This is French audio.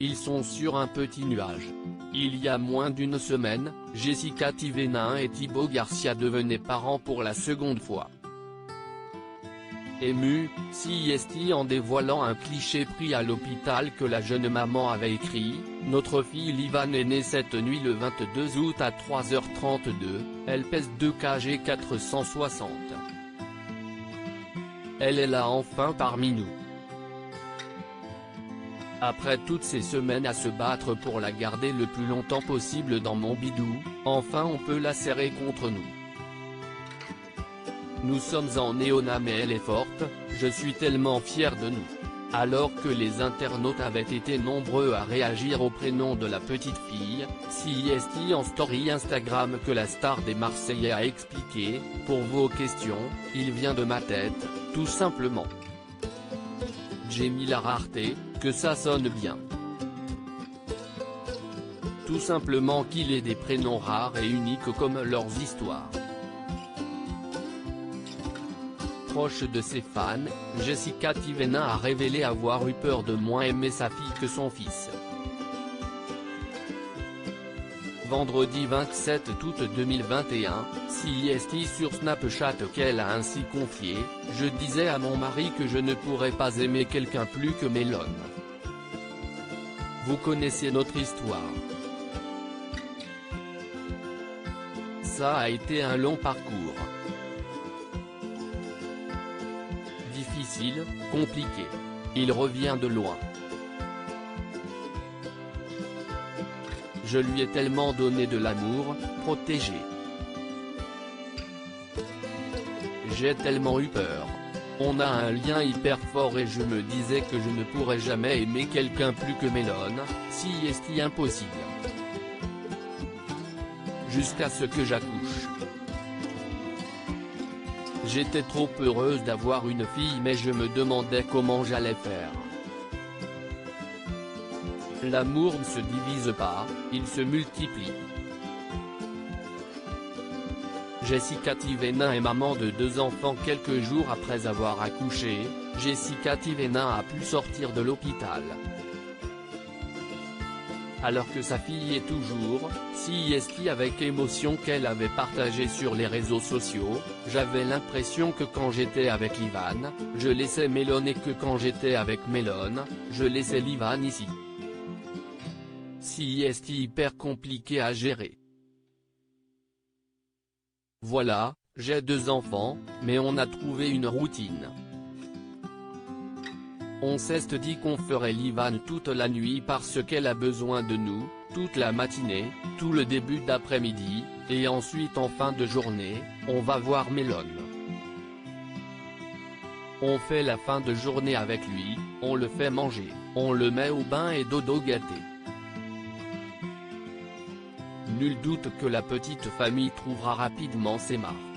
ils sont sur un petit nuage. Il y a moins d'une semaine, Jessica Thévenin et Thibaut Garcia devenaient parents pour la seconde fois. Ému, CIST en dévoilant un cliché pris à l'hôpital que la jeune maman avait écrit, « Notre fille Livan est née cette nuit le 22 août à 3h32, elle pèse 2 kg 460. Elle est là enfin parmi nous. Après toutes ces semaines à se battre pour la garder le plus longtemps possible dans mon bidou, enfin on peut la serrer contre nous. Nous sommes en néonat mais elle est forte, je suis tellement fier de nous. » Alors que les internautes avaient été nombreux à réagir au prénom de la petite fille, CIST en story Instagram que la star des Marseillais a expliqué, « Pour vos questions, il vient de ma tête, tout simplement. J'ai mis la rareté, que ça sonne bien. Tout simplement qu'il ait des prénoms rares et uniques comme leurs histoires. » Proche de ses fans, Jessica Thévenin a révélé avoir eu peur de moins aimer sa fille que son fils. Vendredi 27 août 2021, CIST sur Snapchat qu'elle a ainsi confié, « Je disais à mon mari que je ne pourrais pas aimer quelqu'un plus que Mélone. Vous connaissez notre histoire. Ça a été un long parcours. Difficile, compliqué. Il revient de loin. Je lui ai tellement donné de l'amour, protégé. J'ai tellement eu peur. On a un lien hyper fort et je me disais que je ne pourrais jamais aimer quelqu'un plus que Mélone, si est-il impossible. Jusqu'à ce que j'accouche. J'étais trop heureuse d'avoir une fille mais je me demandais comment j'allais faire. L'amour ne se divise pas, il se multiplie. » Jessica Thévenin est maman de 2 enfants quelques jours après avoir accouché, Jessica Thévenin a pu sortir de l'hôpital. Alors que sa fille est toujours, CIST avec émotion qu'elle avait partagé sur les réseaux sociaux, « J'avais l'impression que quand j'étais avec Livan, je laissais Mélone et que quand j'étais avec Mélone, je laissais Livan ici. CIST hyper compliqué à gérer. Voilà, j'ai 2 enfants, mais on a trouvé une routine. On s'est dit qu'on ferait Livan toute la nuit parce qu'elle a besoin de nous, toute la matinée, tout le début d'après-midi, et ensuite en fin de journée, on va voir Mélone. On fait la fin de journée avec lui, on le fait manger, on le met au bain et dodo gâté. Nul doute que la petite famille trouvera rapidement ses marques.